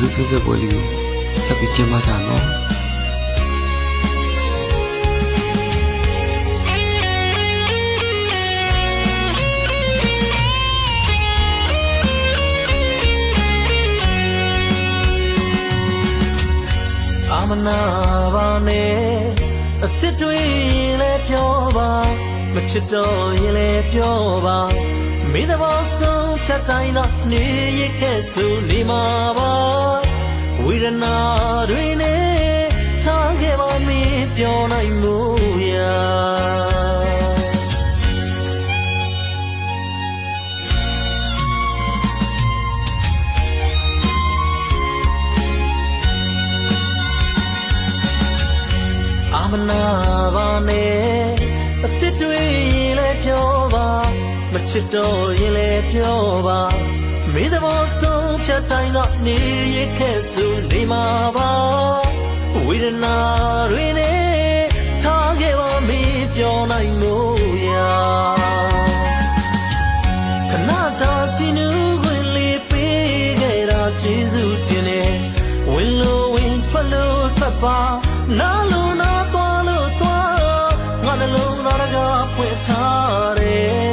လူစုစပွဲလေးကိုဆက်ပြီးကျင်းပကြနော်မနာပါနဲ့အစ်စ်တွေလည်းပြောပါမချစ်တော့ရင်လည်းပြောပါမိသဘောဆုံးဖြတ်တိုင်းတော့နေရခဲ့ဆိုနေမှာပါဝေဒနာတွေနဲ့ထားခဲ့ပါမင်းပြောနိုင်မှုရာမနာပါနဲ့အစ်စ်တွေလည်းပြောပါမချစ်တော့ရင်လည်းပြောပါမိသဘောဆုံးဖြတ်တိုင်းတော့နေရခဲ့ဆိုနေမှာပါဝေဒနာတွေနဲ့ထားခဲ့ပါမင်းပြောနိုင်လို့ရာခဏတာချီနူးဝင်လေးပေးခဲ့တာကျေးဇူးတင်တယ်ဝင်လို့ဝင်ထွက်လို့ထွက်ပါနားလို့နားသွားလို့သွားငါနှလုံးသားကဖွင့်ထားတယ်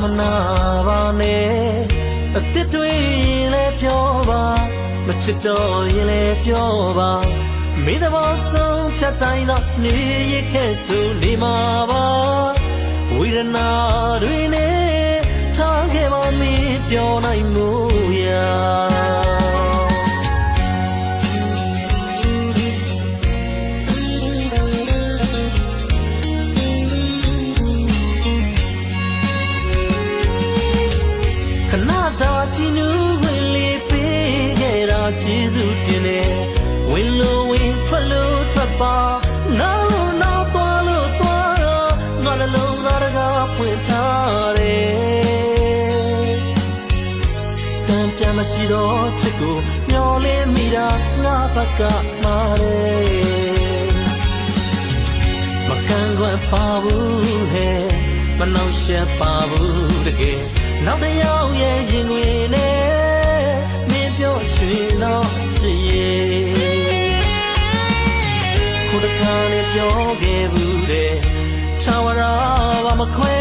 မနာပါနဲ့အစ်စ်တွေလည်းပြောပါမချစ်တော့ရင်လည်းပြောပါမိသဘောဆုံးဖြတ်တိုင်းတော့နေရခဲ့ဆိုနေမှာပါဝေဒနာတွေနဲ့ထားခဲ့ပါမင်းပြောနိုင်မှုရာခဏတာချီနူးဝင်လေးပေးခဲ့တာကျေးဇူးတင်တယ်ဝင်လို့ဝင်ထွက်လို့ထွက်ပါနားလို့နားသွားလို့သွားတော့ငါနှလုံးသားကဖွင့်ထားတယ်တန်ပြန်မရှိတော့ချစ်ကိုမျောလင်းမိတာငါဘက်ကမှားတယ်မကန်ခွင့်ပါဘူးဟဲ့မနှောက်ရှက်ပါဘူးတကယ်နောက်တစ်ယောက်ရဲ့ရင်တွင်နဲ့မင်းပြောရွှင်တော့ချစ်ရဲ့ခုတစ်ခါနဲ့ပြောခဲ့ဘူးတဲ့ချာဝရာဘာမခွဲ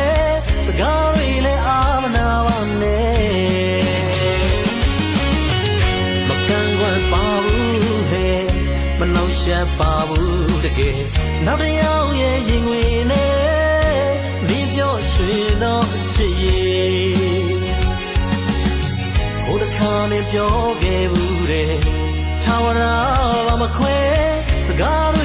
စကားတွေလည်းအာမနာပါနဲ့မကန်ခွင့်ပါဘူးဟဲ့မနှောက်ရှက်ပါဘူးတကယ်နောက်တစ်ယောက်ရဲ့ရင်တွင်နဲ့မင်းပြောရွှင်တော့ချစ်ရဲ့ဟိုတစ်ခါနဲ့ပြောခဲ့ဘူးတဲ့ထာဝရဘာမခွဲစကား